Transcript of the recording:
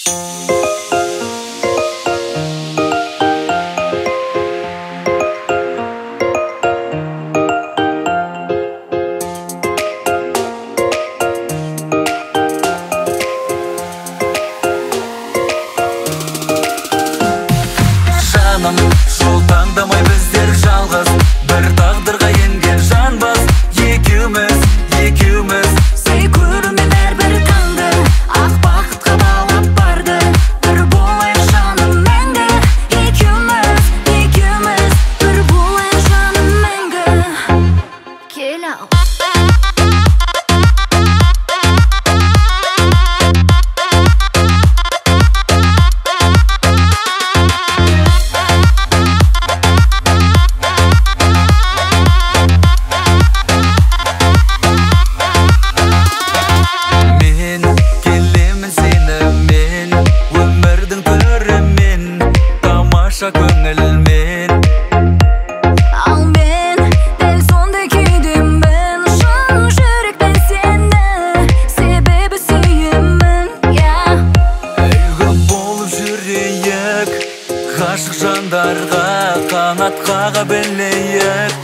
Жол таңдамай біздер жалғыз, бір тағдырға енген жанбыз. Екеуміз сый көрумен әрбір таңды ақ бақытқа балап барды. Бір болайық жаным мәңгі, екеуміз бір болайық жаным мәңгі. Кел ал көңілмен. Ал мен дәл сондай күйдемін, шын жүректен сені, себебі сүйемін. Үлгі болып жүрейік, ғашық жандарға қанат қаға білейік.